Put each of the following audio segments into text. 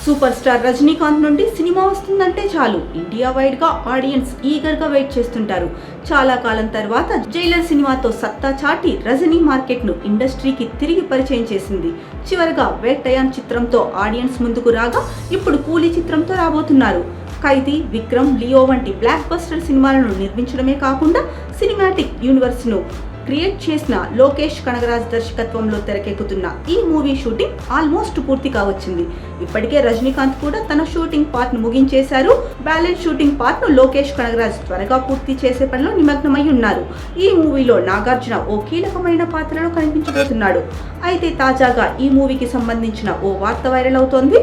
Super star Rajinikanth నుండి cinema వస్తుందంటే చాలు ఇండియా వైడ్ గా ఆడియన్స్ ఈగర్ గా వెయిట్ చేస్తుంటారు. చాలా కాలం తర్వాత జైలర్ సినిమాతో సత్తా చాటి రజనీ మార్కెట్ ను ఇండస్ట్రీకి తిరిగి పరిచయం చేసింది. చివరగా వేటయాన్ చిత్రంతో ఆడియన్స్ ముందుకు రాగా ఇప్పుడు కూలీ చిత్రంతో రాబోతున్నారు. ఖైదీ, విక్రమ్, లియో వంటి బ్లాక్ బస్టర్ సినిమాలను నిర్మించడమే కాకుండా సినిమాటిక్ యూనివర్స్ ను క్రియేట్ చేసిన లోకేష్ కనగరాజ్ దర్శకత్వంలో తెరకెక్కుతున్న ఈ మూవీ షూటింగ్ ఆల్మోస్ట్ పూర్తిగా వచ్చింది. ఇప్పటికే రజనీకాంత్ కూడా తన షూటింగ్ పార్ట్ ను ముగించేశారు. బ్యాలెన్స్ షూటింగ్ పార్ట్ ను లోకేష్ కనగరాజ్ త్వరగా పూర్తి చేసే పనిలో నిమగ్నమై ఉన్నారు. ఈ మూవీలో నాగార్జున ఓ కీలకమైన పాత్రలో కనిపించబోతున్నాడు. అయితే తాజాగా ఈ మూవీకి సంబంధించిన ఓ వార్త వైరల్ అవుతోంది.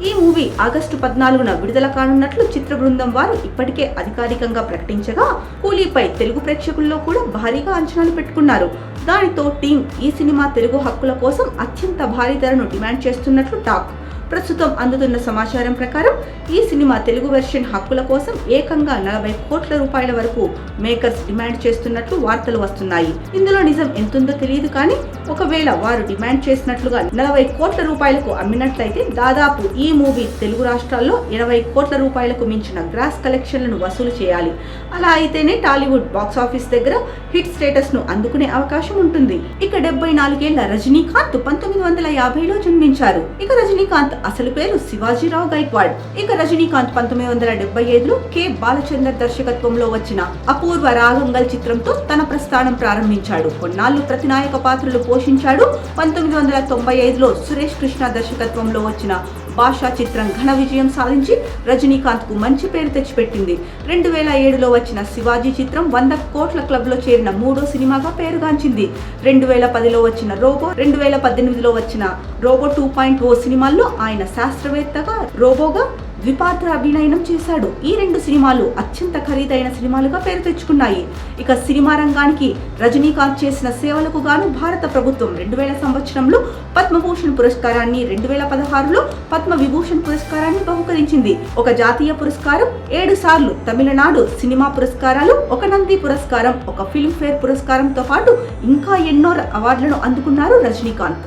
ఈ మూవీ ఆగస్టు 14న విడుదల కానున్నట్లు చిత్ర బృందం వారు ఇప్పటికే అధికారికంగా ప్రకటించగా, కూలీపై తెలుగు ప్రేక్షకుల్లో కూడా భారీగా అంచనాలు పెట్టుకున్నారు. దానితో టీం ఈ సినిమా తెలుగు హక్కుల కోసం అత్యంత భారీ ధరను డిమాండ్ చేస్తున్నట్లు టాక్. ప్రస్తుతం అందుతున్న సమాచారం ప్రకారం ఈ సినిమా తెలుగు వెర్షన్ హక్కుల కోసం ఏకంగా 40 కోట్ల రూపాయల వరకు మేకర్స్ డిమాండ్ చేస్తున్నట్లు వార్తలు వస్తున్నాయి. ఇందులో నిజం ఎంతుందో తెలియదు, కానీ ఒకవేళ వారు డిమాండ్ చేసినట్లుగా 40 కోట్ల రూపాయలకు అమ్మినట్లయితే దాదాపు ఈ మూవీ తెలుగు రాష్ట్రాల్లో 20 కోట్ల రూపాయలకు మించిన గ్రాస్ కలెక్షన్లను వసూలు చేయాలి. అలా అయితేనే టాలీవుడ్ బాక్సాఫీస్ దగ్గర హిట్ స్టేటస్ ను అందుకునే అవకాశం ఉంటుంది. ఇక 74 ఏళ్ల రజనీకాంత్ 1950లో జన్మించారు. ఇక రజనీకాంత్ అసలు పేరు శివాజీరావు గైక్వాడ్. ఇక రజనీకాంత్ 1975లో కె బాలచందర్ దర్శకత్వంలో వచ్చిన అపూర్వ రాగంగల్ చిత్రంతో తన ప్రస్థానం ప్రారంభించాడు. కొన్నాళ్లు ప్రతినాయక పాత్రలు పోషించాడు. 1995లో సురేష్ కృష్ణ దర్శకత్వంలో వచ్చిన భాషా చిత్రం ఘన విజయం సాధించి రజనీకాంత్ కు మంచి పేరు తెచ్చిపెట్టింది. 2007లో వచ్చిన శివాజీ చిత్రం 100 కోట్ల క్లబ్ లో చేరిన 3వ సినిమాగా పేరుగాంచింది. 2010లో వచ్చిన రోబో, 2018లో వచ్చిన రోబో 2.0 సినిమాల్లో ఆయన శాస్త్రవేత్తగా, రోబోగా ద్విపాత్ర అభినయం చేశాడు. ఈ 2 సినిమాలు అత్యంత ఖరీదైన సినిమాలుగా పేరు తెచ్చుకున్నాయి. ఇక సినిమా రంగానికి రజనీకాంత్ చేసిన సేవలకు గాను భారత ప్రభుత్వం 2000 సంవత్సరంలో పద్మభూషణ్ పురస్కారాన్ని, 2016లో పద్మ విభూషణ్ పురస్కారాన్ని బహుకరించింది. ఒక జాతీయ పురస్కారం, 7 సార్లు తమిళనాడు సినిమా పురస్కారాలు, ఒక నంది పురస్కారం, ఒక ఫిల్మ్ ఫేర్ పురస్కారంతో పాటు ఇంకా ఎన్నో అవార్డులను అందుకున్నారు రజనీకాంత్.